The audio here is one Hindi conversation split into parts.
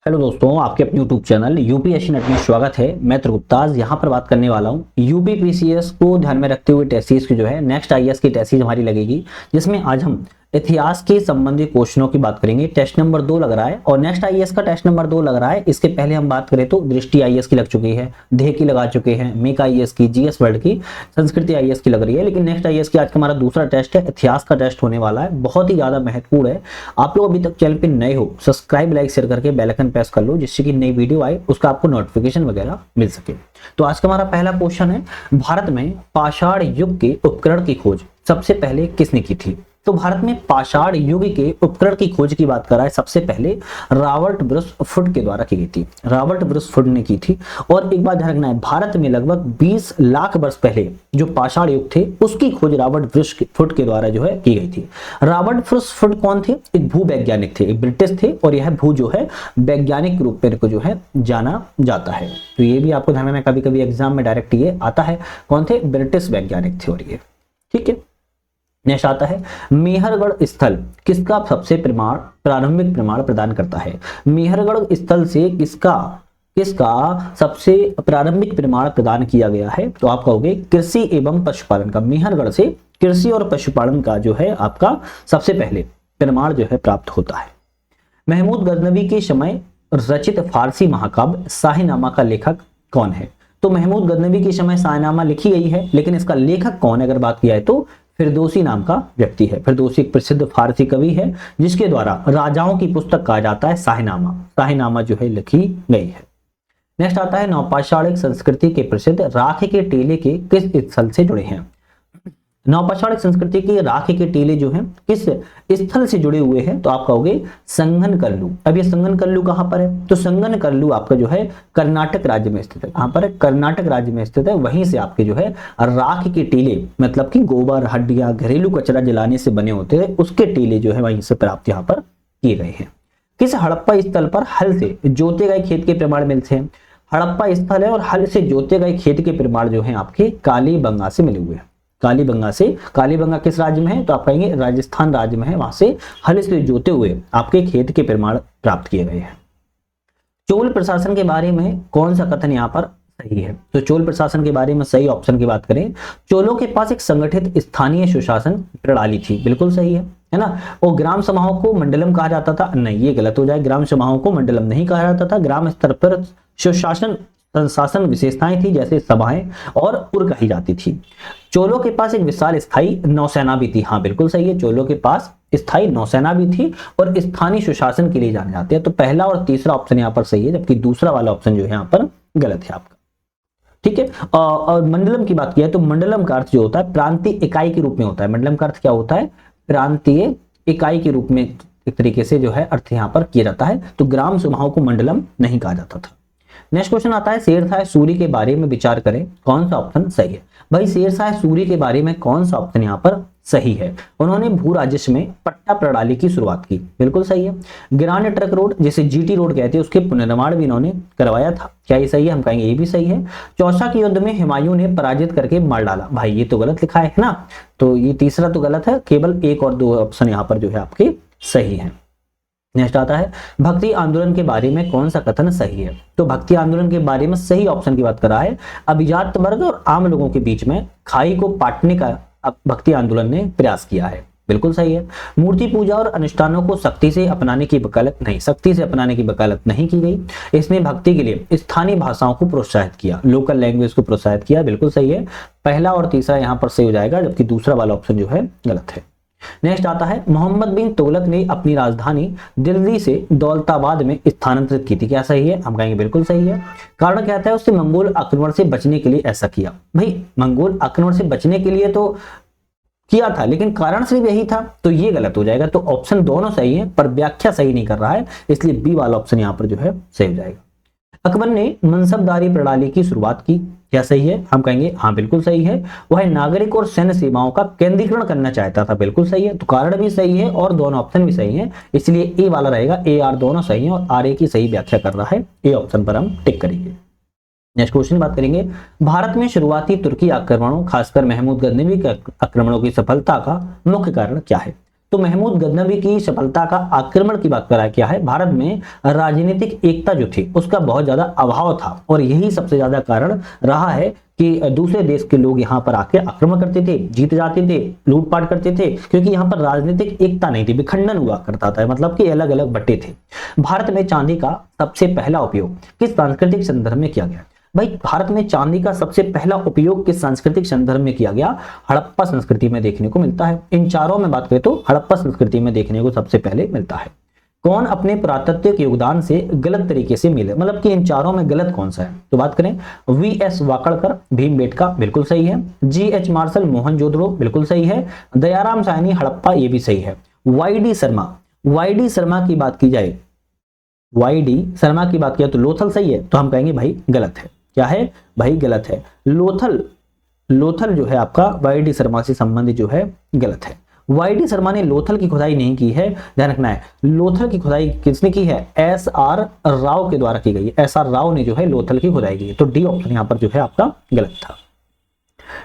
हेलो दोस्तों, आपके अपने यूट्यूब चैनल यूपीएससी नेट में स्वागत है। मैं त्रिगुप्ताज यहाँ पर बात करने वाला हूँ यूपी पीसीएस को ध्यान में रखते हुए टेस्ट सीरीज की जो है नेक्स्ट आईएएस की टेस्ट सीरीज हमारी लगेगी, जिसमें आज हम इतिहास के संबंधित क्वेश्चनों की बात करेंगे। टेस्ट नंबर 2 लग रहा है और नेक्स्ट आईएएस का टेस्ट नंबर 2 लग रहा है। इसके पहले हम बात करें तो दृष्टि आईएएस की लग चुकी है, देह की लगा चुके हैं, मेक आईएएस की, जीएस वर्ल्ड की, संस्कृति आईएएस की लग रही है। लेकिन नेक्स्ट आईएएस की आज का हमारा दूसरा टेस्ट है, इतिहास का टेस्ट होने वाला है, बहुत ही ज्यादा महत्वपूर्ण है। आप लोग अभी तक चैनल पे नए हो, सब्सक्राइब लाइक शेयर करके बेल आइकन प्रेस कर लो, जिससे कि नई वीडियो आए उसका आपको नोटिफिकेशन वगैरह मिल सके। तो आज का हमारा पहला क्वेश्चन है, भारत में पाषाण युग के उपकरण की खोज सबसे पहले किसने की थी? तो भारत में पाषाण युग के उपकरण की खोज की बात कर रहा है, सबसे पहले रॉबर्ट ब्रुस फुट के द्वारा की गई थी। रॉबर्ट ब्रुस फुट ने की थी। और एक बात ध्यान रखना है, भारत में लगभग 20 लाख वर्ष पहले जो पाषाण युग थे उसकी खोज रॉबर्ट ब्रुस फुट के द्वारा जो है की गई थी। रॉबर्ट ब्रुस फुट कौन थे? एक भूवैज्ञानिक थे, एक ब्रिटिश थे, और यह भू जो है वैज्ञानिक रूप में इनको जो है जाना जाता है। तो ये भी आपको ध्यान में, कभी कभी एग्जाम में डायरेक्ट ये आता है, कौन थे? ब्रिटिश वैज्ञानिक थे। और ये ठीक है। नेक्स्ट आता है, मेहरगढ़ स्थल किसका सबसे प्रारंभिक प्रमाण प्रदान करता है? मेहरगढ़ स्थल से किसका सबसे प्रारंभिक प्रमाण प्रदान किया गया है? तो आप कहोगे कृषि एवं पशुपालन का। मेहरगढ़ से कृषि और पशुपालन का जो है आपका सबसे पहले प्रमाण जो है प्राप्त होता है। महमूद गजनवी के समय रचित फारसी महाकाव्य शाहीनामा का लेखक कौन है? तो महमूद गजनवी के समय शाहीनामा लिखी गई है, लेकिन इसका लेखक कौन है अगर बात किया है तो फिरदौसी नाम का व्यक्ति है। फिरदौसी एक प्रसिद्ध फारसी कवि है, जिसके द्वारा राजाओं की पुस्तक कहा जाता है शाहीनामा। शाहीनामा जो है लिखी गई है। नेक्स्ट आता है, नवपाषाणिक संस्कृति के प्रसिद्ध राख के टीले के किस स्थल से जुड़े हैं? नवपाषाणिक संस्कृति के राख के टीले जो हैं किस स्थल से जुड़े हुए हैं? तो आप कहोगे संगनकल्लू। अब ये संगनकल्लू कहां पर है? तो संगनकल्लू आपका जो है कर्नाटक राज्य में स्थित है। कहां पर है? कर्नाटक राज्य में स्थित है। वहीं से आपके जो है राख के टीले, मतलब कि गोबर, हड्डियां, घरेलू कचरा जलाने से बने होते हैं, उसके टीले जो है वहीं से प्राप्त यहाँ पर किए गए हैं। किस हड़प्पा स्थल पर हल से जोते गए खेत के प्रमाण मिलते हैं? हड़प्पा स्थल है और हल से जोते गए खेत के प्रमाण जो है आपके कालीबंगा से मिले हुए हैं। कालीबंगा से, कालीबंगा किस राज्य में है? तो आप कहेंगे राजस्थान राज्य में है। वहां से हल से जोते हुए आपके खेत के प्रमाण प्राप्त किए गए हैं। चोल प्रशासन के बारे में कौन सा कथन यहाँ पर सही है? तो चोल प्रशासन के बारे में सही ऑप्शन की बात करें, चोलों के पास एक संगठित स्थानीय सुशासन प्रणाली थी। बिल्कुल सही है ना। और ग्राम सभाओं को मंडलम कहा जाता था? नहीं, ये गलत हो जाए। ग्राम सभाओं को मंडलम नहीं कहा जाता था। ग्राम स्तर पर सुशासन शासन विशेषताएं थी, जैसे सभाएं और पुर कही जाती थी। चोलों के पास एक विशाल स्थायी नौसेना भी थी। हाँ बिल्कुल सही है, चोलों के पास स्थायी नौसेना भी थी और स्थानीय सुशासन के लिए जाने जाते हैं। तो पहला और तीसरा ऑप्शन यहाँ पर सही है, जबकि दूसरा वाला ऑप्शन जो है यहाँ पर गलत है आपका। ठीक है। और मंडलम की बात किया तो मंडलम का अर्थ जो होता है प्रांतीय इकाई के रूप में होता है। मंडलम का अर्थ क्या होता है? प्रांतीय इकाई के रूप में एक तरीके से जो है अर्थ यहाँ पर किया जाता है। तो ग्राम सभाओं को मंडलम नहीं कहा जाता था। नेक्स्ट क्वेश्चन आता है, शेरशाह सूरी के बारे में विचार करें, कौन सा ऑप्शन सही है? भाई शेरशाह सूरी के बारे में कौन सा ऑप्शन यहाँ पर सही है? उन्होंने भू राजस्व में पट्टा प्रणाली की शुरुआत की। बिल्कुल सही है। ग्रांड ट्रक रोड, जिसे जीटी रोड कहते हैं, उसके पुनर्निर्माण भी इन्होंने करवाया था। क्या ये सही है? हम कहेंगे ये भी सही है। चौसा के युद्ध में हुमायूं ने पराजित करके मार डाला। भाई ये तो गलत लिखा है ना, तो ये तीसरा तो गलत है। केवल 1 और 2 ऑप्शन यहाँ पर जो है आपके सही है। नेक्स्ट आता है, भक्ति आंदोलन के बारे में कौन सा कथन सही है? तो भक्ति आंदोलन के बारे में सही ऑप्शन की बात कर रहा है, अभिजात वर्ग और आम लोगों के बीच में खाई को पाटने का भक्ति आंदोलन ने प्रयास किया है। बिल्कुल सही है। मूर्ति पूजा और अनुष्ठानों को सख्ती से अपनाने की वकालत नहीं की गई। इसने भक्ति के लिए स्थानीय भाषाओं को प्रोत्साहित किया, लोकल लैंग्वेज को प्रोत्साहित किया। बिल्कुल सही है। पहला और तीसरा यहाँ पर सही हो जाएगा, जबकि दूसरा वाला ऑप्शन जो है गलत है। नेक्स्ट आता है, मोहम्मद बिन तुगलक ने अपनी राजधानी दिल्ली से दौलताबाद में स्थानांतरित की थी। क्या सही है? हम कहेंगे बिल्कुल सही है। कारण क्या था? उसने मंगोल आक्रमण से बचने के लिए ऐसा किया। भाई मंगोल आक्रमण से बचने के लिए तो किया था, लेकिन कारण सिर्फ यही था, तो ये गलत हो जाएगा। तो ऑप्शन दोनों सही है, पर व्याख्या सही नहीं कर रहा है, इसलिए बी वाला ऑप्शन यहाँ पर जो है सही हो जाएगा। अकबर ने मनसबदारी प्रणाली की शुरुआत की। क्या सही है? हम कहेंगे हाँ बिल्कुल सही है। वह नागरिक और सैन्य सेवाओं का केंद्रीकरण करना चाहता था। बिल्कुल सही है। तो कारण भी सही है और दोनों ऑप्शन भी सही है, इसलिए ए वाला रहेगा। ए आर दोनों सही है और आर ए की सही व्याख्या कर रहा है। ए ऑप्शन पर हम टिक करेंगे। नेक्स्ट क्वेश्चन बात करेंगे, भारत में शुरुआती तुर्की आक्रमणों, खासकर महमूद गजनवी के आक्रमणों की सफलता का मुख्य कारण क्या है? तो महमूद गजनवी की सफलता का आक्रमण की बात करा क्या है, भारत में राजनीतिक एकता जो थी उसका बहुत ज्यादा अभाव था और यही सबसे ज्यादा कारण रहा है कि दूसरे देश के लोग यहाँ पर आके आक्रमण करते थे, जीत जाते थे, लूटपाट करते थे, क्योंकि यहाँ पर राजनीतिक एकता नहीं थी, विखंडन हुआ करता था, मतलब कि अलग अलग बट्टे थे। भारत में चांदी का सबसे पहला उपयोग किस सांस्कृतिक संदर्भ में किया गया? भाई भारत में चांदी का सबसे पहला उपयोग किस सांस्कृतिक संदर्भ में किया गया? हड़प्पा संस्कृति में देखने को मिलता है। इन चारों में बात करें तो हड़प्पा संस्कृति में देखने को सबसे पहले मिलता है। कौन अपने पुरातत्विक योगदान से गलत तरीके से मिले, मतलब कि इन चारों में गलत कौन सा है? तो बात करें वीएस वाकड़कर, भीमबेटका बिल्कुल सही है, जीएच मार्शल मोहनजोदड़ो बिल्कुल सही है, दयाराम साहनी हड़प्पा ये भी सही है। वाईडी शर्मा की बात की जाए, वाईडी शर्मा की बात किया तो लोथल सही है, तो हम कहेंगे भाई गलत है। क्या है भाई? गलत है। लोथल जो है आपका वाईडी शर्मा से संबंधित जो है गलत है। वाईडी शर्मा ने लोथल की खुदाई नहीं की है, ध्यान रखना है। लोथल की खुदाई किसने की है? एसआर राव के द्वारा की गई है। एसआर राव ने जो है लोथल की खुदाई की है, तो डी ऑप्शन यहां पर जो है आपका गलत था।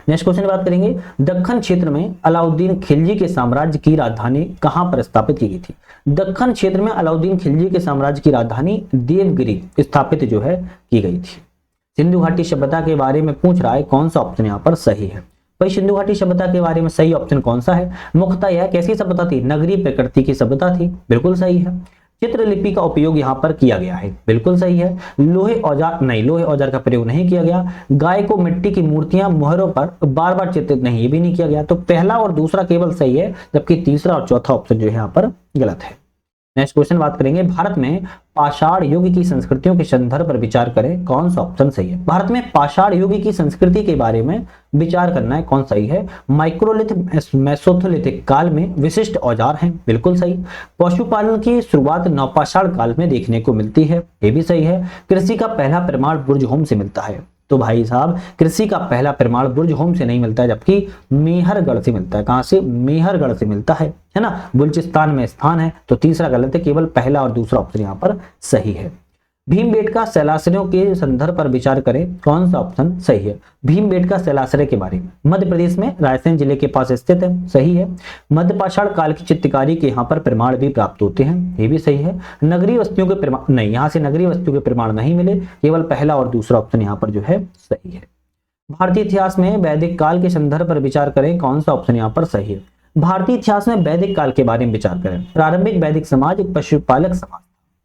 नेक्स्ट क्वेश्चन बात करेंगे, दक्खन क्षेत्र में अलाउद्दीन खिलजी के साम्राज्य की राजधानी कहां पर स्थापित की गई थी? दक्खन क्षेत्र में अलाउद्दीन खिलजी के साम्राज्य की राजधानी देवगिरी स्थापित जो है की गई थी। सिंधु घाटी सभ्यता के बारे में पूछ रहा है, कौन सा ऑप्शन यहाँ पर सही है? भाई सिंधु घाटी सभ्यता के बारे में सही ऑप्शन कौन सा है? मुख्यतः यह कैसी सभ्यता थी? नगरीय प्रकृति की सभ्यता थी, बिल्कुल सही है। चित्रलिपि का उपयोग यहाँ पर किया गया है, बिल्कुल सही है। लोहे औजार का प्रयोग नहीं किया गया। गाय को मिट्टी की मूर्तियां मोहरों पर बार बार चित्रित नहीं, ये भी नहीं किया गया। तो पहला और दूसरा केवल सही है, जबकि तीसरा और चौथा ऑप्शन जो है यहाँ पर गलत है। नेक्स्ट क्वेश्चन बात करेंगे, भारत में पाषाण युग की संस्कृतियों के संदर्भ पर विचार करें, कौन सा ऑप्शन सही है? भारत में पाषाण युग की संस्कृति के बारे में विचार करना है, कौन सही है? माइक्रोलिथ मेसोलिथिक काल में विशिष्ट औजार हैं, बिल्कुल सही। पशुपालन की शुरुआत नवपाषाण काल में देखने को मिलती है, ये भी सही है। कृषि का पहला प्रमाण बुर्जहोम से मिलता है, तो भाई साहब कृषि का पहला प्रमाण बुर्जहोम से नहीं मिलता है, जबकि मेहरगढ़ से मिलता है। कहां से? मेहरगढ़ से मिलता है ना, बलूचिस्तान में स्थान है। तो तीसरा गलत है, केवल पहला और दूसरा ऑप्शन यहाँ पर सही है। भीमबेटका शैलाश्रयों के संदर्भ पर विचार करें, कौन सा ऑप्शन सही है? भीमबेटका शैलाश्रय के बारे में मध्य प्रदेश में रायसेन जिले के पास स्थित है, सही है। मध्यपाषाण काल की चित्रकारी के यहाँ पर प्रमाण भी प्राप्त होते हैं, ये भी सही है। नगरीय वस्तुओं के प्रमाण नहीं, यहाँ से नगरीय वस्तुओं के प्रमाण नहीं मिले, केवल पहला और दूसरा ऑप्शन यहाँ पर जो है सही है। भारतीय इतिहास में वैदिक काल के संदर्भ पर विचार करें, कौन सा ऑप्शन यहाँ पर सही है? भारतीय इतिहास में वैदिक काल के बारे में विचार करें। प्रारंभिक वैदिक समाज एक पशुपालक समाज,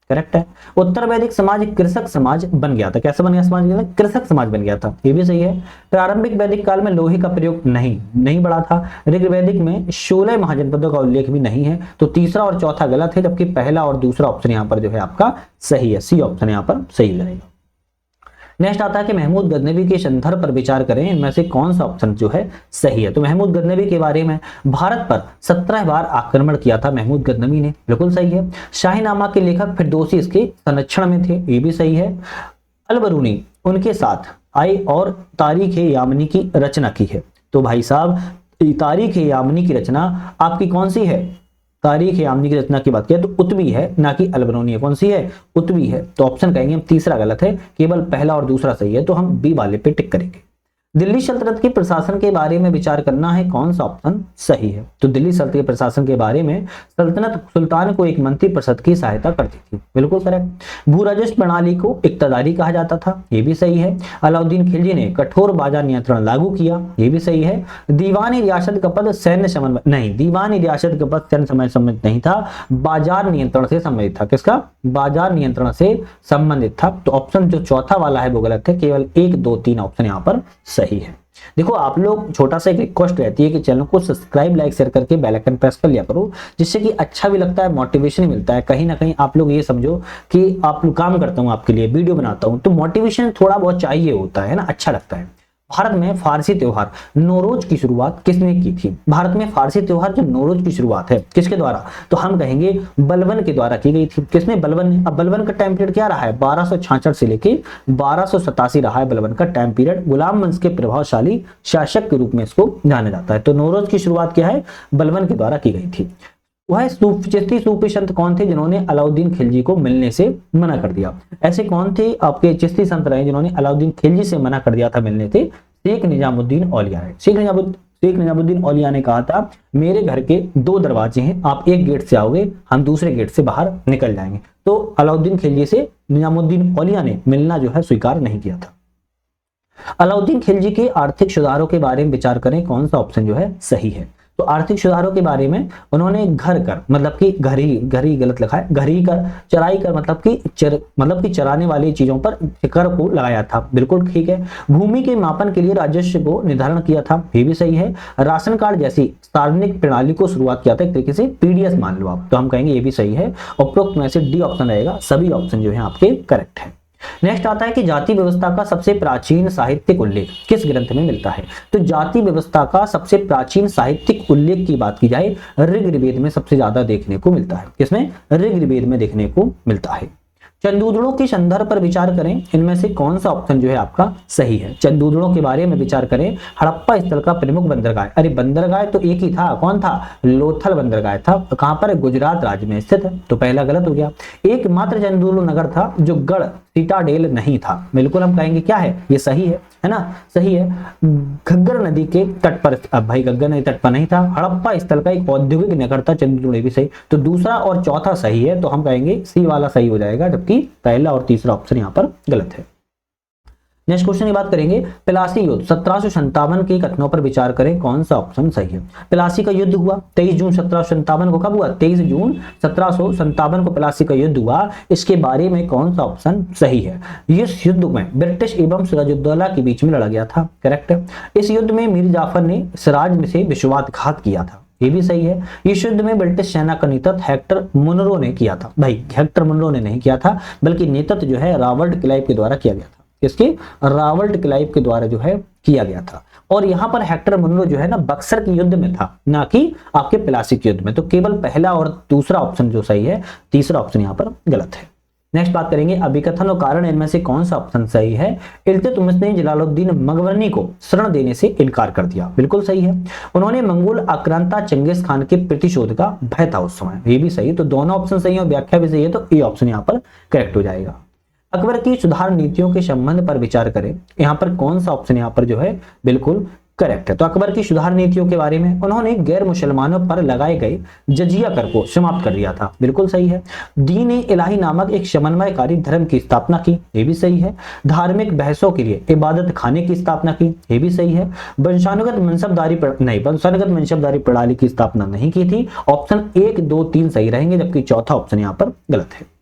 करेक्ट है। उत्तर वैदिक समाज एक कृषक समाज बन गया था। कैसा बन गया समाज? कृषक समाज बन गया था, ये भी सही है। प्रारंभिक वैदिक काल में लोहे का प्रयोग नहीं बढ़ा था। ऋग्वैदिक में 16 महाजनपदों का उल्लेख भी नहीं है, तो तीसरा और चौथा गलत है, जबकि पहला और दूसरा ऑप्शन यहाँ पर जो है आपका सही है, सी ऑप्शन यहाँ पर सही रहेगा। नेक्स्ट आता है कि महमूद गजनवी के संदर्भ पर विचार करें, इनमें से कौन सा ऑप्शन जो है सही है? तो महमूद गजनवी के बारे में, भारत पर 17 बार आक्रमण किया था महमूद गजनवी ने, बिल्कुल सही है। शाहीनामा के लेखक फिरदौसी इसके संरक्षण में थे, ये भी सही है। अलबरूनी उनके साथ आए और तारीख-ए-यामनी की रचना की है। तो भाई साहब तारीख-ए-यामनी की रचना आपकी कौन सी है? तारीख-ए-यामनी की रचना की बात किया तो उत्वी है, ना कि अलबरूनी है। कौन सी है? उत्वी है। तो ऑप्शन कहेंगे हम तीसरा गलत है, केवल पहला और दूसरा सही है, तो हम बी वाले पे टिक करेंगे। दिल्ली सल्तनत के प्रशासन के बारे में विचार करना है, कौन सा ऑप्शन सही है? तो दिल्ली सल्तनत के प्रशासन के बारे में सल्तनत सुल्तान को एक मंत्री परिषद की सहायता करती थी, बिल्कुल करेक्ट। भू राजस्व प्रणाली को इक्तदारी कहा जाता था, ये भी सही है। अलाउद्दीन खिलजी ने कठोर बाजार नियंत्रण लागू किया, ये भी सही है। दीवानी रियासत का पद सैन्य समन्वय नहीं, दीवानी रियासत का पद सैन्य समन्वय संबंधित नहीं था, बाजार नियंत्रण से संबंधित था। किसका? बाजार नियंत्रण से संबंधित था। तो ऑप्शन जो चौथा वाला है वो गलत है, केवल 1, 2, 3 ऑप्शन यहाँ पर सही है। देखो आप लोग, छोटा सा एक रिक्वेस्ट रहती है कि चैनल को सब्सक्राइब, लाइक, शेयर करके बेल आइकन प्रेस कर लिया करो, जिससे कि अच्छा भी लगता है, मोटिवेशन मिलता है। कहीं ना कहीं आप लोग ये समझो कि आप काम करता हूँ आपके लिए, वीडियो बनाता हूँ, तो मोटिवेशन थोड़ा बहुत चाहिए होता है ना, अच्छा लगता है। भारत में फारसी त्योहार नौरोज की शुरुआत किसने की थी? भारत में फारसी त्योहार जो नौरोज की शुरुआत है किसके द्वारा? तो हम कहेंगे बलबन के द्वारा की गई थी। किसने? बलबन ने। अब बलबन का टाइम पीरियड क्या रहा है? 1266 से लेके 1287 रहा है बलबन का टाइम पीरियड। गुलाम वंश के प्रभावशाली शासक के रूप में इसको जाना जाता है। तो नौरोज की शुरुआत क्या है? बलबन के द्वारा की गई थी। वह चिश्ती सूफी संत कौन थे जिन्होंने अलाउद्दीन खिलजी को मिलने से मना कर दिया? ऐसे कौन थे आपके चिश्ती संत रहे जिन्होंने अलाउद्दीन खिलजी से मना कर दिया था मिलने से? शेख निजामुद्दीन औलिया है। शेख शेख निजामुद्दीन औलिया ने कहा था मेरे घर के 2 दरवाजे हैं, आप एक गेट से आओगे, हम दूसरे गेट से बाहर निकल जाएंगे। तो अलाउद्दीन खिलजी से निजामुद्दीन औलिया ने मिलना जो है स्वीकार नहीं किया था। अलाउद्दीन खिलजी के आर्थिक सुधारों के बारे में विचार करें, कौन सा ऑप्शन जो है सही है। तो आर्थिक सुधारों के बारे में उन्होंने घर कर मतलब कि घर ही गलत लिखा है, घरी कर, चराई कर मतलब कि चराने वाली चीजों पर कर को लगाया था, बिल्कुल ठीक है। भूमि के मापन के लिए राजस्व को निर्धारण किया था, ये भी सही है। राशन कार्ड जैसी सार्वजनिक प्रणाली को शुरुआत किया था, एक तरीके से पीडीएस मान लो आप, तो हम कहेंगे ये भी सही है। उपरोक्त में से डी ऑप्शन रहेगा, सभी ऑप्शन जो है आपके करेक्ट है। नेक्स्ट आता है कि जाति व्यवस्था का सबसे प्राचीन साहित्यिक उल्लेख किस ग्रंथ में मिलता है। तो जाति व्यवस्था का सबसे प्राचीन साहित्यिक उल्लेख की बात की जाए, ऋग्वेद में सबसे ज्यादा देखने को मिलता है। किसमें? ऋग्वेद में देखने को मिलता है। चंदूदड़ों के संदर्भ पर विचार करें, इनमें से कौन सा ऑप्शन जो है आपका सही है। चंदूदड़ों के बारे में विचार करें, हड़प्पा स्थल का प्रमुख बंदरगाह, अरे बंदरगाह तो एक ही था, कौन था? लोथल बंदरगाह था। कहां पर? गुजरात राज्य में स्थित है, तो पहला गलत हो गया। एकमात्र चंदूदड़ नगर था जो गढ़ सीताडेल नहीं था, बिल्कुल हम कहेंगे क्या है, ये सही है ना, सही है। घग्गर नदी के तट पर, अब भाई घग्गर नदी तट पर नहीं था। हड़प्पा स्थल का एक औद्योगिक नगर था, चंदूदड़ भी सही। तो दूसरा और चौथा सही है, तो हम कहेंगे सी वाला सही हो जाएगा, जबकि पहला और तीसरा ऑप्शन यहाँ पर गलत है। नेक्स्ट क्वेश्चन की बात करेंगे, प्लासी युद्ध 1757 के कथनों पर विचार करें, कौन सा ऑप्शन सही है। प्लासी का युद्ध हुआ 23 जून 1757 को, कब हुआ? 23 जून 1757 को प्लासी का युद्ध हुआ। इसके बारे में कौन सा ऑप्शन सही है। इस युद्ध में ब्रिटिश एवं सिराजुद्दौला के बीच में लड़ा गया था, करेक्ट है। इस युद्ध में मीर जाफर ने सिराज से विश्वासघात किया था, ये भी सही है। इस युद्ध में ब्रिटिश सेना का नेतृत्व हेक्टर मुनरो ने किया था, भाई हेक्टर मुनरो ने नहीं किया था, बल्कि नेतृत्व जो है रॉबर्ट क्लाइव के द्वारा किया गया था। इसके रॉबर्ट क्लाइव के द्वारा जो है किया गया था। और यहां पर हेक्टर मुनरो जो है ना बक्सर के युद्ध में था, ना कि आपके प्लासी के युद्ध में। तो केवल पहला और दूसरा ऑप्शन जो सही है, तीसरा ऑप्शन यहां पर गलत है। नेक्स्ट बात करेंगे, अभिकथन और कारण, इनमें से कौन सा ऑप्शन सही है। इल्तुतमिश ने जलालुद्दीन मगवर्नी को शरण देने से इनकार कर दिया, बिल्कुल सही है। उन्होंने मंगोल आक्रांता चंगेज खान के प्रतिशोध का भय था उस समय, ये भी सही। तो दोनों ऑप्शन सही है, व्याख्या भी सही है, तो ए ऑप्शन यहाँ पर करेक्ट हो जाएगा। अकबर की सुधार नीतियों के संबंध पर विचार करें, यहाँ पर कौन सा ऑप्शन यहाँ पर जो है बिल्कुल करेक्ट है। तो अकबर की सुधार नीतियों के बारे में, उन्होंने गैर मुसलमानों पर लगाए गए जजिया कर को समाप्त कर दिया था, बिल्कुल सही है। दीन ए इलाही नामक एक समन्वयकारी धर्म की स्थापना की, ये भी सही है। धार्मिक बहसों के लिए इबादत खाने की स्थापना की, ये भी सही है। वंशानुगत मनसबदारी प्रणाली की स्थापना नहीं की थी। ऑप्शन 1, 2, 3 सही रहेंगे, जबकि चौथा ऑप्शन यहाँ पर गलत है।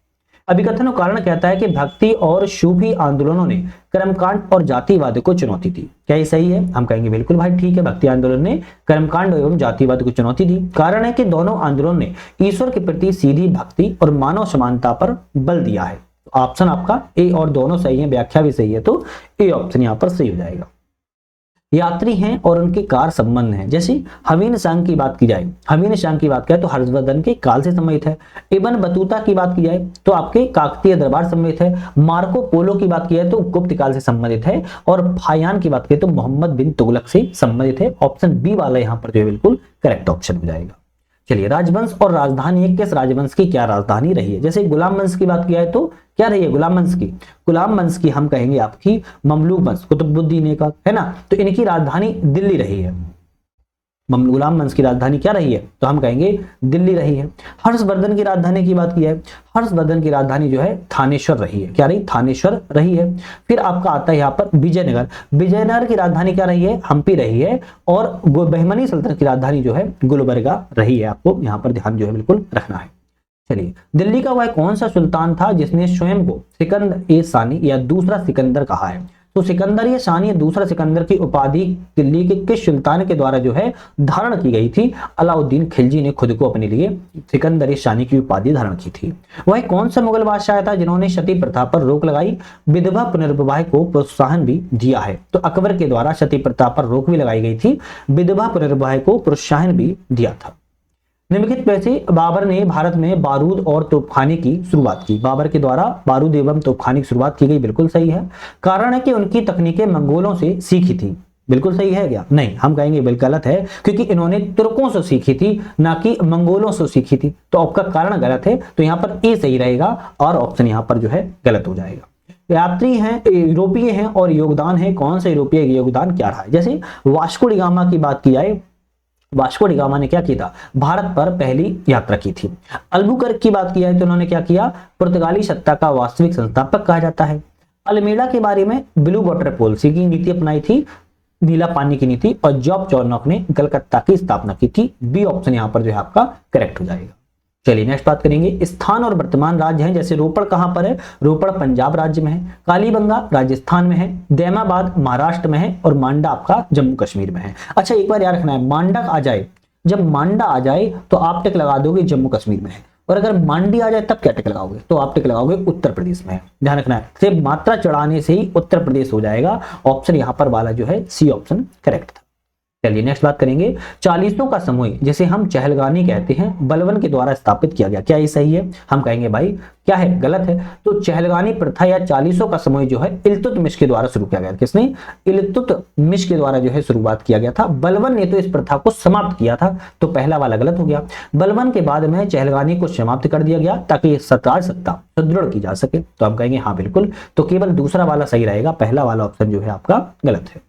अभिकथन और कारण कहता है कि भक्ति और सूफी आंदोलनों ने कर्मकांड और जातिवाद को चुनौती दी, क्या ये सही है? हम कहेंगे बिल्कुल भाई ठीक है, भक्ति आंदोलन ने कर्मकांड एवं जातिवाद को चुनौती दी। कारण है कि दोनों आंदोलन ने ईश्वर के प्रति सीधी भक्ति और मानव समानता पर बल दिया है। तो ऑप्शन आपका ए और दोनों सही है, व्याख्या भी सही है, तो ए ऑप्शन यहाँ पर सही हो जाएगा। यात्री हैं और उनके कार संबंध हैं, जैसे हवीन सांग की बात की जाए, हवीन सांग की बात करें तो हर्षवर्धन के काल से संबंधित है। इब्न बतूता की बात की जाए तो आपके काकतीय दरबार संबंधित है। मार्को पोलो की बात की जाए तो गुप्त काल से संबंधित है। और फायान की बात करें तो मोहम्मद बिन तुगलक से संबंधित है। ऑप्शन बी वाला यहाँ पर जो है बिल्कुल करेक्ट ऑप्शन हो जाएगा। चलिए, राजवंश और राजधानी, किस राजवंश की क्या राजधानी रही है। जैसे गुलाम वंश की बात की जाए तो क्या रही है गुलाम वंश की, गुलाम वंश की हम कहेंगे आपकी ममलूक वंश, कुतुबुद्दीन ऐबक, है ना। तो इनकी राजधानी दिल्ली रही है। गुलाम वंश की राजधानी क्या रही है, तो हम कहेंगे दिल्ली रही है। हर्षवर्धन की राजधानी की बात की है, हर्षवर्धन की राजधानी जो है थानेश्वर रही है, क्या रही, थानेश्वर रही है। फिर आपका आता है यहाँ पर विजयनगर, विजयनगर की राजधानी क्या रही है, हम्पी रही है। और बहमनी सल्तनत की राजधानी जो है गुलबर्गा रही है, आपको यहाँ पर ध्यान जो है बिल्कुल रखना है। चलिए, दिल्ली का वह कौन सा सुल्तान था जिसने स्वयं को सिकंदर ए सानी या दूसरा सिकंदर कहा है। तो सिकंदर ए सानी या दूसरा सिकंदर की उपाधि दिल्ली के किस सुल्तान के द्वारा जो है धारण की गई थी। अलाउद्दीन खिलजी ने खुद को अपने लिए सिकंदर ए सानी की उपाधि धारण की थी। वह कौन सा मुगल बादशाह था जिन्होंने सती प्रथा पर रोक लगाई, विधवा पुनर्विवाह को प्रोत्साहन भी दिया है। तो अकबर के द्वारा सती प्रथा पर रोक भी लगाई गई थी, विधवा पुनर्विवाह को प्रोत्साहन भी दिया था। निम्नलिखित में से बाबर ने भारत में बारूद और तोपखाने की शुरुआत की, बाबर के द्वारा बारूद एवं तोपखाने की शुरुआत की गई, बिल्कुल सही है। कारण है कि उनकी तकनीकें मंगोलों से सीखी थी, बिल्कुल सही है क्या, नहीं, हम कहेंगे बिल्कुल गलत है, क्योंकि इन्होंने तुर्कों से सीखी थी, ना कि मंगोलों से सीखी थी। तो आपका कारण गलत है, तो यहाँ पर ए सही रहेगा और ऑप्शन यहाँ पर जो है गलत हो जाएगा। यात्री हैं, यूरोपीय हैं और योगदान है, कौन सा यूरोपीय योगदान क्या रहा है। जैसे वास्को डी गामा की बात की जाए, वास्को डी गामा ने क्या किया था, भारत पर पहली यात्रा की थी। अल्बुकर्क की बात की जाए तो उन्होंने क्या किया, पुर्तगाली सत्ता का वास्तविक संस्थापक कहा जाता है। अल्मेडा के बारे में ब्लू वाटर पॉलिसी की नीति अपनाई थी, नीला पानी की नीति, और जॉब चौनॉक ने कलकत्ता की स्थापना की थी। बी ऑप्शन यहां पर जो है आपका करेक्ट हो जाएगा। चलिए नेक्स्ट बात करेंगे, स्थान और वर्तमान राज्य हैं। जैसे रोपड़ कहां पर है, रोपड़ पंजाब राज्य में है, कालीबंगा राजस्थान में है, दैमाबाद महाराष्ट्र में है, और मांडा आपका जम्मू कश्मीर में है। अच्छा एक बार याद रखना है, मांडा आ जाए, जब मांडा आ जाए तो आप टिक लगा दोगे जम्मू कश्मीर में है, और अगर मांडी आ जाए तब क्या टिक लगाओगे, तो आप टिक लगाओगे उत्तर प्रदेश में है। ध्यान रखना है, सिर्फ मात्रा चढ़ाने से ही उत्तर प्रदेश हो जाएगा। ऑप्शन यहां पर वाला जो है सी ऑप्शन करेक्ट था। चलिए नेक्स्ट बात करेंगे, चालीसों का समूह जिसे हम चहलगानी कहते हैं, बलबन के द्वारा स्थापित किया गया। क्या ये सही है, हम कहेंगे भाई क्या है, गलत है। तो चहलगानी प्रथा या चालीसों का समूह जो है इल्तुतमिश के द्वारा शुरू किया गया। किसने, इल्तुतमिश के द्वारा जो है शुरुआत किया गया था। बलबन ने तो इस प्रथा को समाप्त किया था, तो पहला वाला गलत हो गया। बलबन के बाद में चहलगानी को समाप्त कर दिया गया ताकि राज सत्ता सुदृढ़ की जा सके, तो हम कहेंगे हाँ बिल्कुल। तो केवल दूसरा वाला सही रहेगा, पहला वाला ऑप्शन जो है आपका गलत है।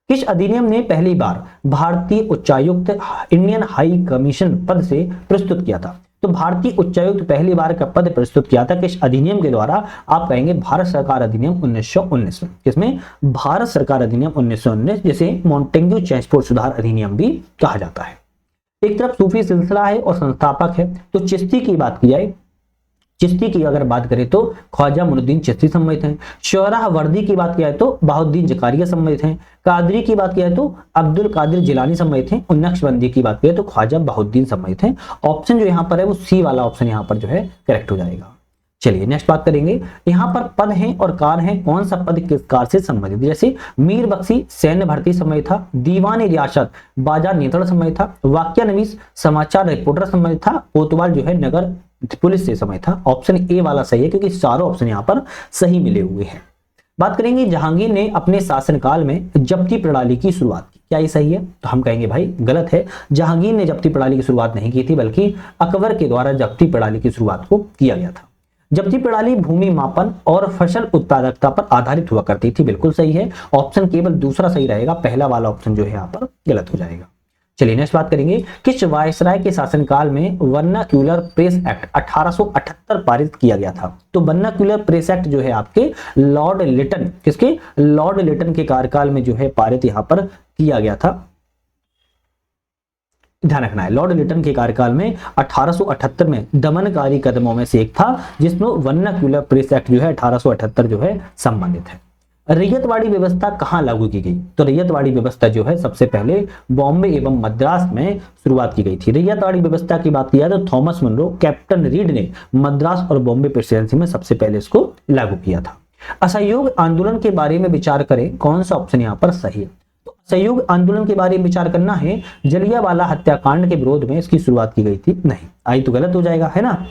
किस अधिनियम ने पहली बार भारतीय उच्चायुक्त इंडियन हाई कमीशन पद से प्रस्तुत किया था। तो भारतीय उच्चायुक्त पहली बार का पद प्रस्तुत किया था किस अधिनियम के द्वारा, आप कहेंगे भारत सरकार अधिनियम 1919 में। किसमें, भारत सरकार अधिनियम 1919, जिसे मॉन्टेग्यू चेम्सफोर्ड सुधार अधिनियम भी कहा जाता है। एक तरफ सूफी सिलसिला है और संस्थापक है, तो चिश्ती की बात की जाए, चिश्ती की अगर बात करें तो ख्वाजा मुइनुद्दीन चिश्ती सम्मिलित हैं। शोरावर्दी की बात किया तो बहाउद्दीन जकारिया सम्मिलित हैं। कादरी की बात किया तो अब्दुल कादिर जिलानी सम्मिलित हैं। और नक्शबंदी की बात करें तो ख्वाजा बहाउद्दीन सम्मिलित हैं। ऑप्शन जो यहाँ पर है वो सी वाला ऑप्शन यहाँ पर जो है करेक्ट हो जाएगा। चलिए नेक्स्ट बात करेंगे, यहाँ पर पद हैं और कार हैं, कौन सा पद किस कार से संबंधित। जैसे मीर बख्शी सैन्य भर्ती सम्मिलित था, दीवान रियासत बाजार नियंत्रण सम्मिलित था, वाक्यानवीस समाचार रिपोर्टर सम्मिलित था, कोतवाल जो है नगर पुलिस से समय था। ऑप्शन ए वाला सही है क्योंकि चारों ऑप्शन यहाँ पर सही मिले हुए हैं। बात करेंगे, जहांगीर ने अपने शासनकाल में जब्ती प्रणाली की शुरुआत की। क्या ये सही है, तो हम कहेंगे भाई गलत है। जहांगीर ने जब्ती प्रणाली की शुरुआत नहीं की थी, बल्कि अकबर के द्वारा जब्ती प्रणाली की शुरुआत को किया गया था। जब्ती प्रणाली भूमि मापन और फसल उत्पादकता पर आधारित हुआ करती थी। बिल्कुल सही है, ऑप्शन केवल दूसरा सही रहेगा, पहला वाला ऑप्शन जो है यहाँ पर गलत हो जाएगा। चलिए नेक्स्ट बात करेंगे, किस वायसराय के शासनकाल में वर्नाक्यूलर प्रेस एक्ट 1878 पारित किया गया था। तो वर्नाक्यूलर प्रेस एक्ट जो है आपके लॉर्ड लिटन, किसके, लॉर्ड लिटन के कार्यकाल में जो है पारित यहां पर किया गया था। ध्यान रखना है, लॉर्ड लिटन के कार्यकाल में 1878 में दमनकारी कदमों में से एक था, जिसमें वर्नाक्यूलर प्रेस एक्ट जो है 1878 जो है संबंधित है। रैयतवाड़ी व्यवस्था कहां लागू की गई। तो रैयतवाड़ी व्यवस्था जो है सबसे पहले बॉम्बे एवं मद्रास में शुरुआत की गई थी। रैयतवाड़ी व्यवस्था की बात किया तो थॉमस मुनरो, कैप्टन रीड ने मद्रास और बॉम्बे प्रेसिडेंसी में सबसे पहले इसको लागू किया था। असहयोग आंदोलन के बारे में विचार करें, कौन सा ऑप्शन यहाँ पर सही है। तो असहयोग आंदोलन के बारे में विचार करना है, जलियांवाला हत्याकांड के विरोध में इसकी शुरुआत की गई थी। नहीं आई तो गलत हो जाएगा, है ना,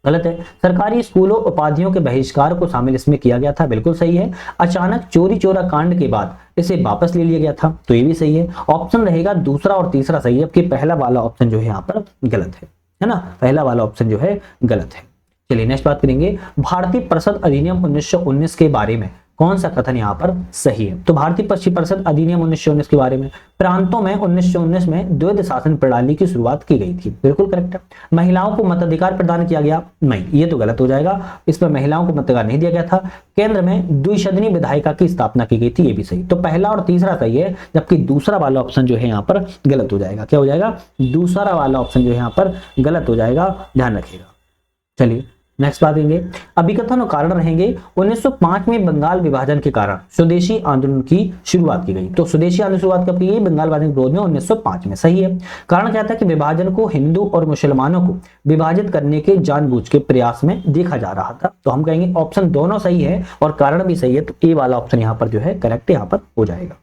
गलत है। सरकारी स्कूलों उपाधियों के बहिष्कार को शामिल इसमें किया गया था। बिल्कुल सही है। अचानक चोरी चोरा कांड के बाद इसे वापस ले लिया गया था, तो ये भी सही है। ऑप्शन रहेगा दूसरा और तीसरा सही है, जबकि पहला वाला ऑप्शन जो है यहाँ पर गलत है ना, पहला वाला ऑप्शन जो है गलत है। चलिए नेक्स्ट बात करेंगे, भारतीय परिषद अधिनियम 1919 के बारे में कौन सा कथन यहाँ पर सही है। तो भारतीय परिषद अधिनियम 1919 के बारे में, प्रांतों में 1919 में द्वैध शासन प्रणाली की शुरुआत की गई थी। बिल्कुल करेक्ट है। महिलाओं को मताधिकार प्रदान किया गया, नहीं ये तो गलत हो जाएगा, इसमें महिलाओं को मताधिकार नहीं दिया गया था। केंद्र में द्विसदनी विधायिका की स्थापना की गई थी, ये भी सही। तो पहला और तीसरा सही है, जबकि दूसरा वाला ऑप्शन जो है यहाँ पर गलत हो जाएगा। क्या हो जाएगा, दूसरा वाला ऑप्शन जो है यहाँ पर गलत हो जाएगा, ध्यान रखिएगा। चलिए नेक्स्ट बात देंगे, अभिकथन और कारण रहेंगे। 1905 में बंगाल विभाजन के कारण स्वदेशी आंदोलन की शुरुआत की गई। तो स्वदेशी आंदोलन शुरुआत कब की गई, बंगाल विभाजन के विरोध में 1905 में, सही है। कारण क्या था कि विभाजन को हिंदू और मुसलमानों को विभाजित करने के जानबूझ के प्रयास में देखा जा रहा था। तो हम कहेंगे ऑप्शन दोनों सही है और कारण भी सही है, तो ए वाला ऑप्शन यहाँ पर जो है करेक्ट यहाँ पर हो जाएगा।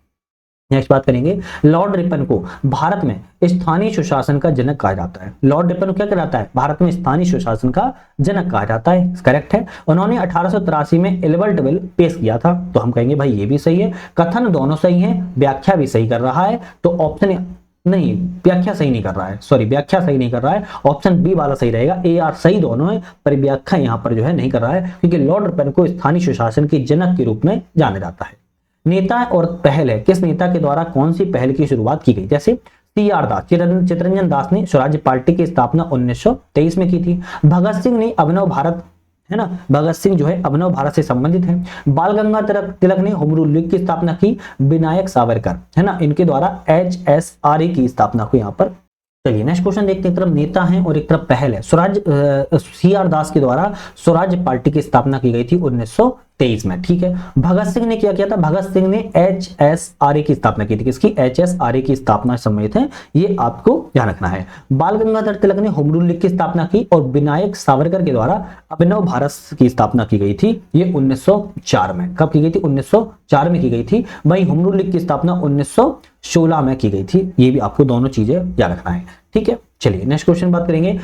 नेक्स्ट बात करेंगे, लॉर्ड रिपन को भारत में स्थानीय सुशासन का जनक कहा जाता है। लॉर्ड रिपन को क्या कहलाता है, भारत में स्थानीय सुशासन का जनक कहा जाता है, करेक्ट है। उन्होंने 1883 में एल्बर्ट बिल पेश किया था, तो हम कहेंगे भाई ये भी सही है। कथन दोनों सही है, व्याख्या भी सही कर रहा है, तो ऑप्शन नहीं, व्याख्या सही नहीं कर रहा है, सॉरी व्याख्या सही नहीं कर रहा है, ऑप्शन बी वाला सही रहेगा, ए आर सही दोनों है, पर व्याख्या यहाँ पर जो है नहीं कर रहा है, क्योंकि लॉर्ड रिपन को स्थानीय सुशासन के जनक के रूप में जाना जाता है। नेता और पहल है, किस नेता के द्वारा कौन सी पहल की शुरुआत की गई? जैसे सी आर दास, चितरंजन दास ने स्वराज्य पार्टी की स्थापना 1923 में की थी। भगत सिंह ने अभिनव भारत, है ना, भगत सिंह जो है अभिनव भारत से संबंधित है। बाल गंगाधर तिलक ने होम रूल लीग की स्थापना की। विनायक सावरकर, है ना, इनके द्वारा HSRA की स्थापना हुई यहाँ पर। चलिए नेक्स्ट क्वेश्चन देखते हैं। एक तरफ नेता है और एक तरफ पहल है। सी आर दास के द्वारा स्वराज्य पार्टी की स्थापना की गई थी 1923 में, ठीक है। भगत सिंह ने क्या किया था? भगत सिंह ने HSRA की स्थापना की थी। किसकी? HSRA की स्थापना सम्मिलित है, ये आपको ध्यान रखना है। बाल गंगाधर तिलक ने होम रूल लीग की स्थापना की और विनायक सावरकर के द्वारा अभिनव भारत की स्थापना की गई थी, ये 1904 में। कब की गई थी? 1904 में की गई थी। वहीं होम रूल लीग की स्थापना 1916 में की गई थी। ये भी आपको दोनों चीजें याद रखना है, ठीक है। चलिए नेक्स्ट क्वेश्चन बात करेंगे।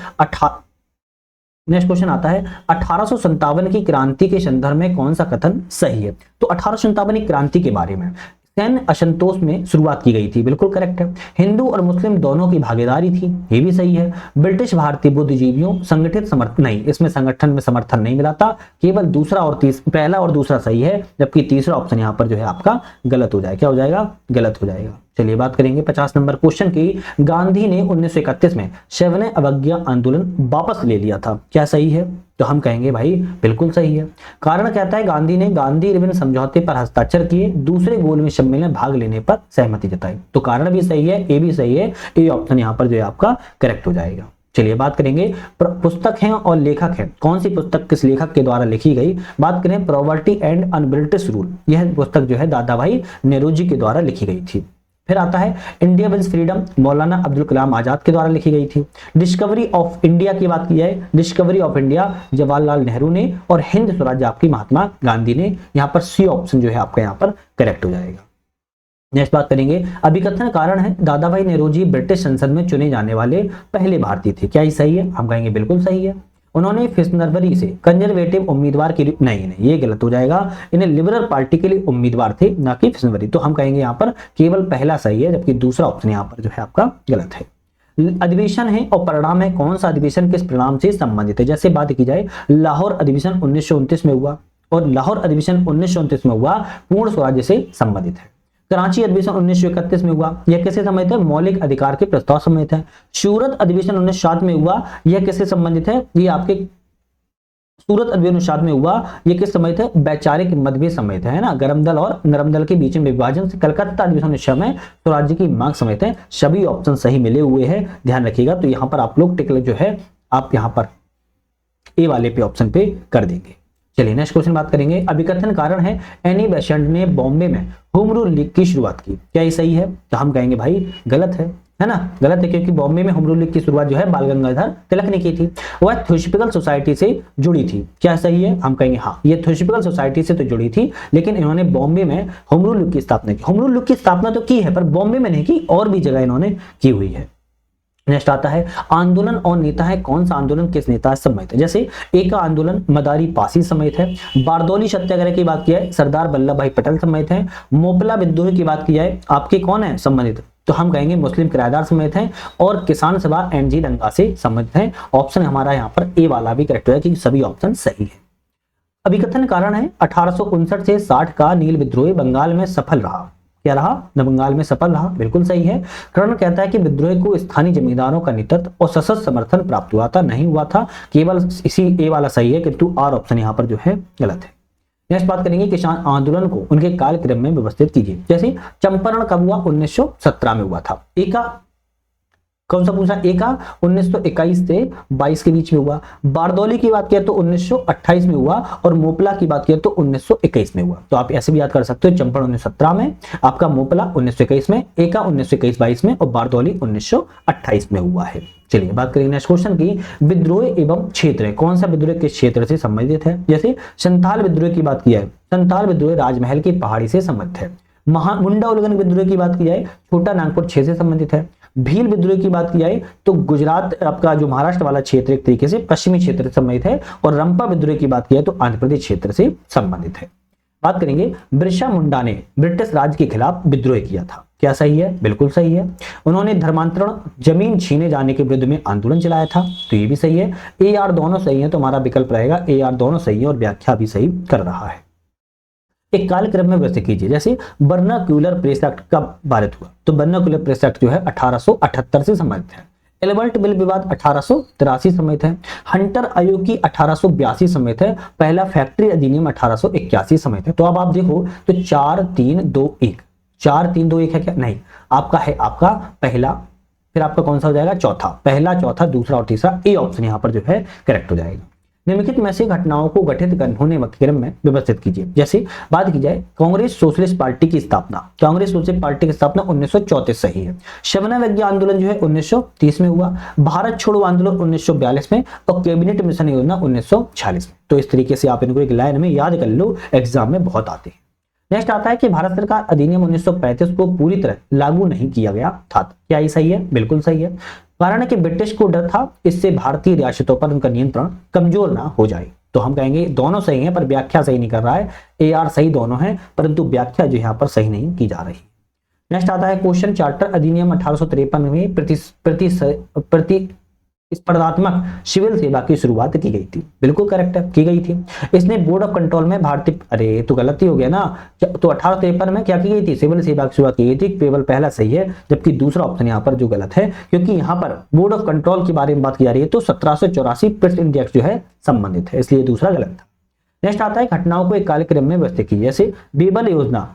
नेक्स्ट क्वेश्चन आता है 1857 की क्रांति के संदर्भ में कौन सा कथन सही है? तो 1857 की क्रांति के बारे में सैन्य असंतोष में शुरुआत की गई थी, बिल्कुल करेक्ट है। हिंदू और मुस्लिम दोनों की भागीदारी थी, ये भी सही है। ब्रिटिश भारतीय बुद्धिजीवियों संगठित समर्थन, नहीं, इसमें संगठन में समर्थन नहीं मिला था, केवल दूसरा और पहला और दूसरा सही है, जबकि तीसरा ऑप्शन यहाँ पर जो है आपका गलत हो जाएगा। क्या हो जाएगा? गलत हो जाएगा। चलिए बात करेंगे 50 नंबर क्वेश्चन की। गांधी ने 1931 में सविनय अवज्ञा आंदोलन वापस ले लिया था, क्या सही है? तो हम कहेंगे भाई बिल्कुल सही है। कारण कहता है गांधी ने गांधी इरविन समझौते पर हस्ताक्षर किए, दूसरे गोल में सम्मेलन में भाग लेने पर सहमति जताई। तो कारण भी सही है, ए भी सही है, ए ऑप्शन यहाँ पर जो है आपका करेक्ट हो जाएगा। चलिए बात करेंगे पुस्तक है और लेखक है, कौन सी पुस्तक किस लेखक के द्वारा लिखी गई? बात करें प्रॉपर्टी एंड अनब्रिटिश रूल, यह पुस्तक जो है दादा भाई नेहरूजी के द्वारा लिखी गई थी। फिर आता है इंडिया विंस फ्रीडम, मौलाना अब्दुल कलाम आजाद के द्वारा लिखी गई थी। डिस्कवरी ऑफ इंडिया की बात की जाए, discovery of India Jawaharlal Nehru ने, और हिंद स्वराज आपकी महात्मा गांधी ने। यहाँ पर सी ऑप्शन जो है आपका यहाँ पर करेक्ट हो जाएगा। नेक्स्ट बात करेंगे अभिकथन कारण है दादा भाई नेहरूजी ब्रिटिश संसद में चुने जाने वाले पहले भारतीय थे, क्या ये सही है? हम कहेंगे बिल्कुल सही है। उन्होंने फिशनरवरी से कंजर्वेटिव उम्मीदवार की, नहीं ये गलत हो जाएगा, इन्हें लिबरल पार्टी के लिए उम्मीदवार थे, ना कि फिशनरवरी। तो हम कहेंगे यहाँ पर केवल पहला सही है, जबकि दूसरा ऑप्शन यहाँ पर जो है आपका गलत है। अधिवेशन है और परिणाम है, कौन सा अधिवेशन किस परिणाम से संबंधित है? जैसे बात की जाए लाहौर अधिवेशन 1929 में हुआ, और लाहौर अधिवेशन 1929 में हुआ पूर्ण स्वराज्य से संबंधित है। कराची अधिवेशन 1931 में हुआ, यह किससे संबंधित है? मौलिक अधिकार के प्रस्ताव संबंधित है। सूरत अधिवेशन 1907 में हुआ, यह किससे संबंधित है? ये आपके सूरत अधिवेशन 1907 में हुआ, यह किस संबंधित है? वैचारिक मतभेद संबंधित है ना, गरम दल और नरम दल के बीच में विभाजन से। कलकत्ता अधिवेशन 1906 में स्वराज्य की मांग संबंधित है। सभी ऑप्शन सही मिले हुए हैं, ध्यान रखिएगा। तो यहाँ पर आप लोग टिक जो है आप यहाँ पर ए वाले पे ऑप्शन पे कर देंगे। चलिए नेक्स्ट क्वेश्चन बात करेंगे। अभिकथन कारण है एनी बेसेंट ने बॉम्बे में होम रूल लीग की शुरुआत की, क्या ये सही है? तो हम कहेंगे भाई गलत है ना, गलत है, क्योंकि बॉम्बे में होम रूल लीग की शुरुआत जो है बाल गंगाधर तिलक ने की थी। वह थ्योसफिकल सोसाइटी से जुड़ी थी, क्या सही है? हम कहेंगे हाँ, ये थ्योसफिकल सोसाइटी से तो जुड़ी थी, लेकिन इन्होंने बॉम्बे में होम रूल लीग की स्थापना की। होम रूल लीग की स्थापना तो की है, पर बॉम्बे में नहीं की, और भी जगह इन्होंने की हुई है। नेक्स्ट आता है आंदोलन और नेता है, कौन सा आंदोलन किस नेता से संबंधित है? जैसे एक आंदोलन मदारी पासी समेत है। बारदौली सत्याग्रह की बात किया है, सरदार वल्लभ भाई पटेल समेत है। मोपला विद्रोह की बात की जाए, आपके कौन है संबंधित? तो हम कहेंगे मुस्लिम किराएदार समेत हैं। और किसान सभा एनजी दंगा से संबंधित है। ऑप्शन हमारा यहाँ पर ए वाला भी करेक्ट है, क्योंकि सभी ऑप्शन सही है। अभिकथन कारण है 1859 से 60 का नील विद्रोह बंगाल में सफल रहा, क्या रहा? बंगाल में सफल रहा, बिल्कुल सही है। कारण कहता है कि विद्रोह को स्थानीय जमींदारों का नेतृत्व और सशक्त समर्थन प्राप्त हुआ था, नहीं हुआ था, केवल इसी ए वाला सही है, किंतु आर ऑप्शन यहाँ पर जो है गलत है। नेक्स्ट बात करेंगे किसान आंदोलन को उनके कालक्रम में व्यवस्थित कीजिए। जैसे चंपारण कब हुआ? 1917 में हुआ था। एका कौन सा पूछा? एका 1921 से 22 के बीच में हुआ। बारदौली की बात किया तो 1928 में हुआ, और मोपला की बात किया तो 1921 में हुआ। तो आप ऐसे भी याद कर सकते हो, चंपारण 1917 में, आपका मोपला 1921 में, एका 1921-22 में, और बारदौली 1928 में हुआ है। चलिए बात करेंगे नेक्स्ट क्वेश्चन की। विद्रोह एवं क्षेत्र, कौन सा विद्रोह किस क्षेत्र से संबंधित है? जैसे संथाल विद्रोह की बात किया है, संथाल विद्रोह राजमहल की पहाड़ी से संबंधित है। मुंडा उल्लंघन विद्रोह की बात की जाए, छोटा नागपुर क्षेत्र से संबंधित है। भील विद्रोह की बात की जाए तो गुजरात आपका जो महाराष्ट्र वाला क्षेत्र एक तरीके से पश्चिमी क्षेत्र से संबंधित है। और रंपा विद्रोह की बात की जाए तो आंध्र प्रदेश क्षेत्र से संबंधित है। बात करेंगे बिरसा मुंडा ने ब्रिटिश राज के खिलाफ विद्रोह किया था। क्या सही है? बिल्कुल सही है। उन्होंने धर्मांतरण, जमीन छीने जाने के विरुद्ध में आंदोलन चलाया था, तो ये भी सही है। ए आर दोनों सही है, तो हमारा विकल्प रहेगा ए आर दोनों सही है और व्याख्या भी सही कर रहा है। एक कालक्रम में व्यवस्थित कीजिए, जैसे वर्नाक्यूलर प्रेस एक्ट कब पारित हुआ, तो वर्नाक्यूलर प्रेस एक्ट जो है 1878 से संबंधित है। एल्बर्ट बिल विवाद 1883 संबंधित है। हंटर आयोग की 1882 संबंधित है। पहला फैक्ट्री अधिनियम 1881 संबंधित है। तो अब आप देखो तो 4 3 2 1, 4 3 2 1 है क्या? नहीं, आपका है आपका पहला, फिर आपका कौन सा हो जाएगा? चौथा। पहला, चौथा, दूसरा और तीसरा, ए ऑप्शन यहाँ पर जो है करेक्ट हो जाएगा। निम्नलिखित में से घटनाओं को घटित होने के क्रम में व्यवस्थित कीजिए। जैसे बात की जाए कांग्रेस सोशलिस्ट पार्टी की स्थापना, कांग्रेस सोशलिस्ट पार्टी की स्थापना 1934 सही है। शवना विज्ञान आंदोलन जो है 1930 में हुआ। भारत छोड़ो आंदोलन 1942 में और कैबिनेट मिशन योजना 1946 में। तो इस तरीके से आप इनको एक लाइन में याद कर लो, एग्जाम में बहुत आते हैं। नेक्स्ट आता है कि भारत सरकार अधिनियम 1935 को पूरी तरह लागू नहीं किया गया था। क्या ये सही है? बिल्कुल सही है। कारण है कि ब्रिटिश को डर था इससे भारतीय रियासतों पर उनका नियंत्रण कमजोर ना हो जाए। तो हम कहेंगे दोनों सही हैं, पर व्याख्या सही नहीं कर रहा है। ए आर सही दोनों है, परंतु व्याख्या जो यहाँ पर सही नहीं की जा रही। नेक्स्ट आता है क्वेश्चन, चार्टर अधिनियम 1853 में प्रतिस्पर्धात्मक सिविल सेवा की शुरुआत की गई थी। बिल्कुल करेक्ट है, की गई थी। इसने बोर्ड ऑफ कंट्रोल में भारतीय, अरे तो गलती हो गया ना, तो 1853 में क्या की गई थी? सिविल सेवा की शुरुआत की गई थी। केवल पहला सही है, जबकि दूसरा ऑप्शन यहाँ पर जो गलत है, क्योंकि यहाँ पर बोर्ड ऑफ कंट्रोल के बारे में बात की जा रही है, तो 1784 प्रेस इंडेक्स जो है संबंधित है, इसलिए दूसरा गलत था। नेक्स्ट आता है घटनाओं को एक कालक्रम में व्यवस्थित कीजिए। जैसे बेबल योजना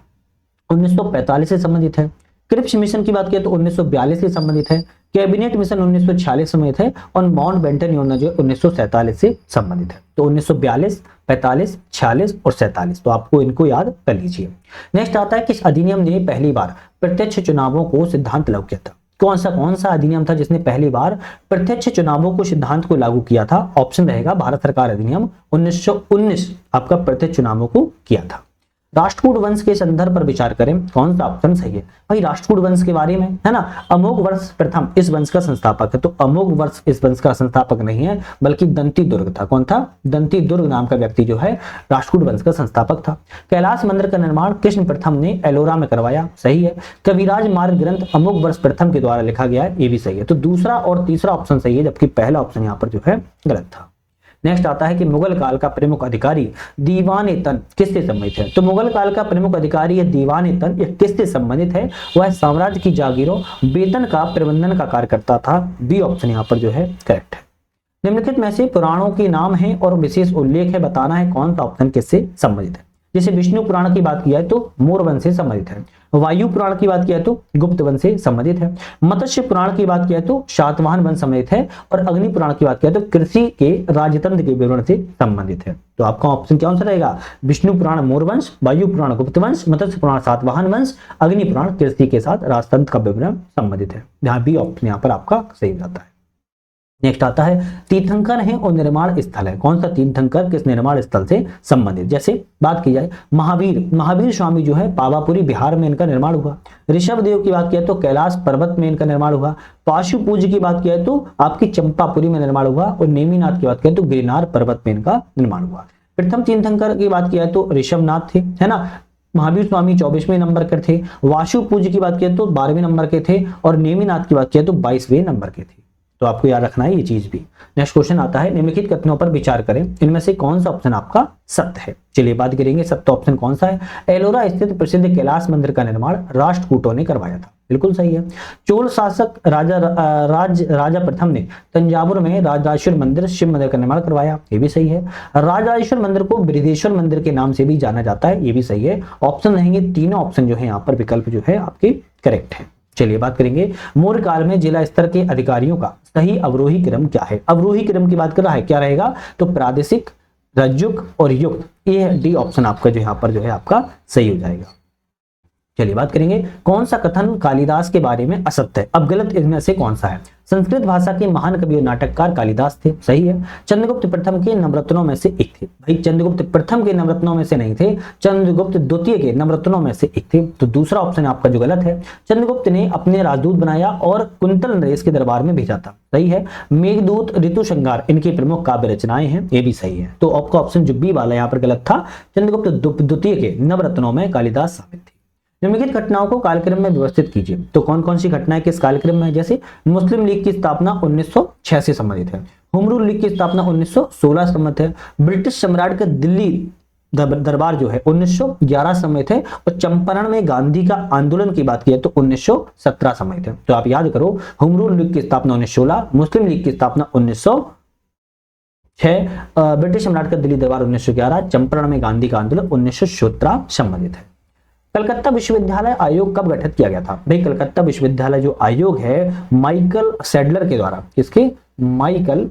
1945 से संबंधित है। क्रिप्स मिशन की बात करें तो 1942 से संबंधित है। कैबिनेट मिशन 1946 संबंधित है और माउंटबेटन योजना जो 1947 से संबंधित है। तो 1942, 45, 46 और 47, तो आपको इनको याद कर लीजिए। नेक्स्ट आता है किस अधिनियम ने पहली बार प्रत्यक्ष चुनावों को सिद्धांत लागू किया था? कौन सा अधिनियम था जिसने पहली बार प्रत्यक्ष चुनावों को सिद्धांत को लागू किया था? ऑप्शन रहेगा भारत सरकार अधिनियम 1919 आपका प्रत्यक्ष चुनावों को किया था। राष्ट्रकूट वंश के संदर्भ पर विचार करें, कौन सा ऑप्शन सही है? भाई राष्ट्रकूट वंश के बारे में है ना, अमोघ वर्ष प्रथम इस वंश का संस्थापक है, तो अमोघ वर्ष इस वंश का संस्थापक नहीं है, बल्कि दंती दुर्ग था। कौन था? दंती दुर्ग नाम का व्यक्ति जो है राष्ट्रकूट वंश का संस्थापक था। कैलाश मंदिर का निर्माण कृष्ण प्रथम ने एलोरा में करवाया, सही है। कविराज मार्ग ग्रंथ अमोघ वर्ष प्रथम के द्वारा लिखा गया है, ये भी सही है। तो दूसरा और तीसरा ऑप्शन सही है, जबकि पहला ऑप्शन यहाँ पर जो है गलत था। नेक्स्ट आता है कि मुगल काल का प्रमुख अधिकारी दीवान-ए-तन किससे संबंधित है? तो मुगल काल का प्रमुख अधिकारी ये दीवान-ए-तन ये किससे संबंधित है? वह साम्राज्य की जागीरों वेतन का प्रबंधन का कार्य करता था। बी ऑप्शन यहाँ पर जो है करेक्ट है। निम्नलिखित में से पुराणों के नाम है और विशेष उल्लेख है, बताना है कौन सा ऑप्शन किससे संबंधित है। जैसे विष्णु पुराण की बात किया है तो मोर वंश से संबंधित है। वायु पुराण की बात किया है तो गुप्त वंश से संबंधित है। मत्स्य पुराण की बात किया है तो शातवाहन वंश संबंधित है। और अग्नि पुराण की बात किया है तो कृषि के राजतंत्र के विवरण से संबंधित है। तो आपका ऑप्शन क्या आंसर रहेगा? विष्णु पुराण मोर वंश, वायु पुराण गुप्त वंश, मत्स्य पुराण सातवाहन वंश, अग्नि पुराण कृषि के साथ राजतंत्र का विवरण संबंधित है। यहाँ बी ऑप्शन यहाँ पर आपका सही हो जाता है। नेक्स्ट आता है तीर्थंकर है और निर्माण स्थल है। कौन सा तीर्थंकर किस निर्माण स्थल से संबंधित? जैसे बात की जाए महावीर स्वामी जो है पावापुरी बिहार में इनका निर्माण हुआ। ऋषभ देव की बात किया तो कैलाश पर्वत में इनका निर्माण हुआ। पाशु पूज की बात किया तो आपकी चंपापुरी में निर्माण हुआ। और नेमिनाथ की बात किया तो गिरनार पर्वत में इनका निर्माण हुआ। प्रथम तीर्थंकर की बात किया तो ऋषभनाथ थे, है ना। महावीर स्वामी 24वें नंबर के थे। वाशु पूज की बात किया तो 12वें नंबर के थे। और नेमिनाथ की बात किया तो 22वें नंबर के थे। तो आपको याद रखना है ये चीज भी। नेक्स्ट क्वेश्चन आता है निम्नलिखित कथनों पर विचार करें, इनमें से कौन सा ऑप्शन आपका सत्य है? चलिए बात करेंगे सत्य ऑप्शन कौन सा है। एलोरा स्थित प्रसिद्ध कैलाश मंदिर का निर्माण राष्ट्रकूटों ने करवाया था, बिल्कुल सही है। चोल शासक राजा प्रथम ने तंजावुर में राजराजेश्वर मंदिर शिव मंदिर का निर्माण करवाया, ये भी सही है। राजराजेश्वर मंदिर को बृहदेश्वर मंदिर के नाम से भी जाना जाता है, ये भी सही है। ऑप्शन रहेंगे तीनों ऑप्शन जो है यहाँ पर विकल्प जो है आपके करेक्ट है। चलिए बात करेंगे मौर्य काल में जिला स्तर के अधिकारियों का सही अवरोही क्रम क्या है। अवरोही क्रम की बात कर रहा है, क्या रहेगा? तो प्रादेशिक, रज्जुक और युक्त, ये डी ऑप्शन आपका जो यहाँ पर जो है आपका सही हो जाएगा। चलिए बात करेंगे, कौन सा कथन कालिदास के बारे में असत्य है? अब गलत इनमें से कौन सा है? संस्कृत भाषा के महान कवि और नाटककार कालिदास थे, सही है। चंद्रगुप्त प्रथम के नवरत्नों में से एक थे, भाई चंद्रगुप्त प्रथम के नवरत्नों में से नहीं थे, चंद्रगुप्त द्वितीय के नवरत्नों में से एक थे, तो दूसरा ऑप्शन आपका जो गलत है। चंद्रगुप्त ने अपने राजदूत बनाया और कुंतल नरेश के दरबार में भेजा था, सही है। मेघदूत, ऋतु श्रृंगार इनकी प्रमुख काव्य रचनाएं हैं, ये भी सही है। तो आपका ऑप्शन जो बी वाला यहाँ पर गलत था, चंद्रगुप्त द्वितीय के नवरत्नों में कालिदास शामिल थे। निम्नलिखित घटनाओं को कालक्रम में व्यवस्थित कीजिए। तो कौन कौन सी घटनाएं किस कालक्रम में है? जैसे मुस्लिम लीग की स्थापना 1906 से संबंधित है, होम रूल लीग की स्थापना 1916 से संबंधित है, ब्रिटिश सम्राट का दिल्ली दरबार जो है 1911 संबंधित है, और चंपारण में गांधी का आंदोलन की बात की है तो 1917 संबंधित है। तो आप याद करो, होम रूल लीग की स्थापना 1916, मुस्लिम लीग की स्थापना 1906, ब्रिटिश सम्राट का दिल्ली दरबार 1911, चंपारण में गांधी का आंदोलन 1917 संबंधित है। कलकत्ता विश्वविद्यालय आयोग कब गठित किया गया था? भाई कलकत्ता विश्वविद्यालय जो आयोग है माइकल सैडलर के द्वारा, किसके? माइकल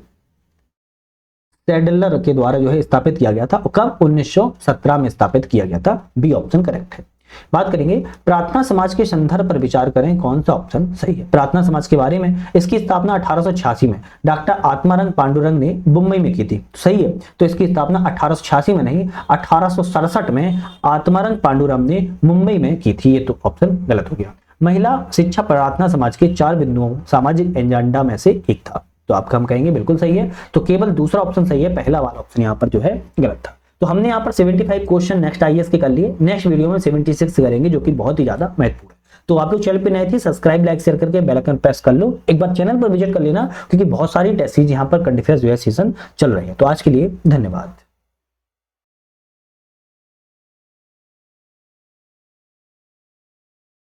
सैडलर के द्वारा जो है स्थापित किया गया था। कब? 1917 में स्थापित किया गया था। बी ऑप्शन करेक्ट है। बात करेंगे प्रार्थना समाज के संदर्भ पर विचार करें, कौन सा ऑप्शन सही है? प्रार्थना समाज के बारे में, इसकी स्थापना 1886 में डॉक्टर आत्मारंग पांडुरंग ने मुंबई में की थी, सही है। तो इसकी स्थापना 1886 में नहीं, 1867 में आत्मारंग पांडुरंग ने मुंबई में की थी, ये तो ऑप्शन गलत हो गया। महिला शिक्षा प्रार्थना समाज के 4 बिंदुओं सामाजिक एजेंडा में से एक था, तो आपका हम कहेंगे बिल्कुल सही है। तो केवल दूसरा ऑप्शन सही है, पहला वाला ऑप्शन यहाँ पर जो है गलत था। तो हमने यहाँ पर 75 क्वेश्चन नेक्स्ट आईएएस के कर लिए, नेक्स्ट वीडियो में 76 करेंगे जो कि बहुत ही ज्यादा महत्वपूर्ण है। तो आप लोग चैनल पे नए थे, सब्सक्राइब, लाइक, शेयर करके बेल आइकन प्रेस कर लो, एक बार चैनल पर विजिट कर लेना, क्योंकि बहुत सारी टेस्ट सीरीज यहाँ पर करंट अफेयर्स जो है सीजन चल रही है। तो आज के लिए धन्यवाद।